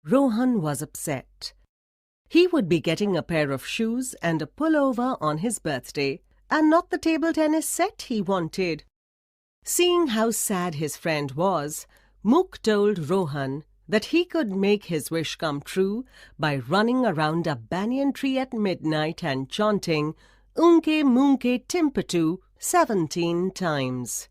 Rohan was upset. He would be getting a pair of shoes and a pullover on his birthday, and not the table tennis set he wanted. Seeing how sad his friend was, Mook told Rohan that he could make his wish come true by running around a banyan tree at midnight and chanting Unke Munke Timpatu 17 times.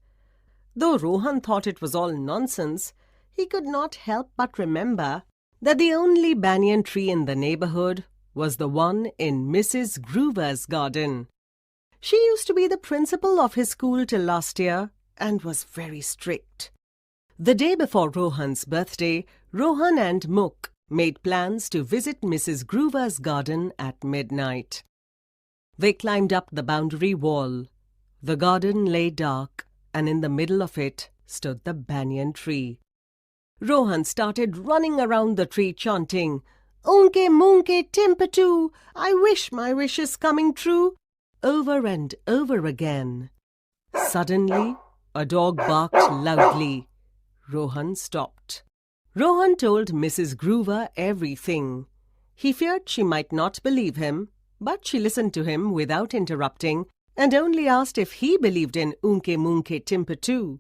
Though Rohan thought it was all nonsense, he could not help but remember that the only banyan tree in the neighborhood was the one in Mrs. Groover's garden. She used to be the principal of his school till last year and was very strict. The day before Rohan's birthday, Rohan and Mook made plans to visit Mrs. Groover's garden at midnight. They climbed up the boundary wall. The garden lay dark, and in the middle of it stood the banyan tree. Rohan started running around the tree chanting, Unke Munke Timpatu, I wish my wish is coming true, over and over again. Suddenly, a dog barked loudly. Rohan stopped. Rohan told Mrs. Groover everything. He feared she might not believe him, but she listened to him without interrupting and only asked if he believed in Unke Munke Timpatu.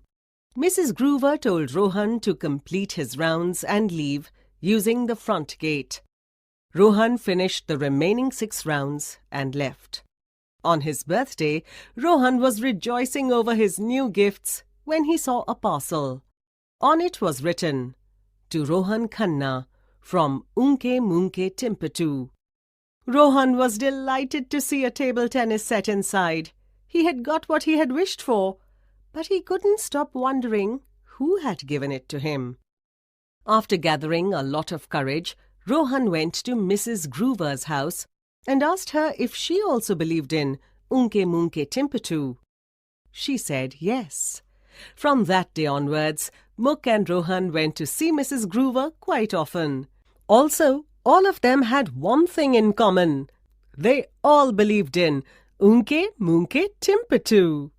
Mrs. Groover told Rohan to complete his rounds and leave using the front gate. Rohan finished the remaining 6 rounds and left. On his birthday, Rohan was rejoicing over his new gifts when he saw a parcel. On it was written, To Rohan Khanna, from Unke Munke Timpatu. Rohan was delighted to see a table tennis set inside. He had got what he had wished for, but he couldn't stop wondering who had given it to him. After gathering a lot of courage, Rohan went to Mrs. Groover's house and asked her if she also believed in Unke Munke Timpatu. She said yes. From that day onwards, Mook and Rohan went to see Mrs. Groover quite often. Also, all of them had one thing in common. They all believed in Unke Munke Timpatu.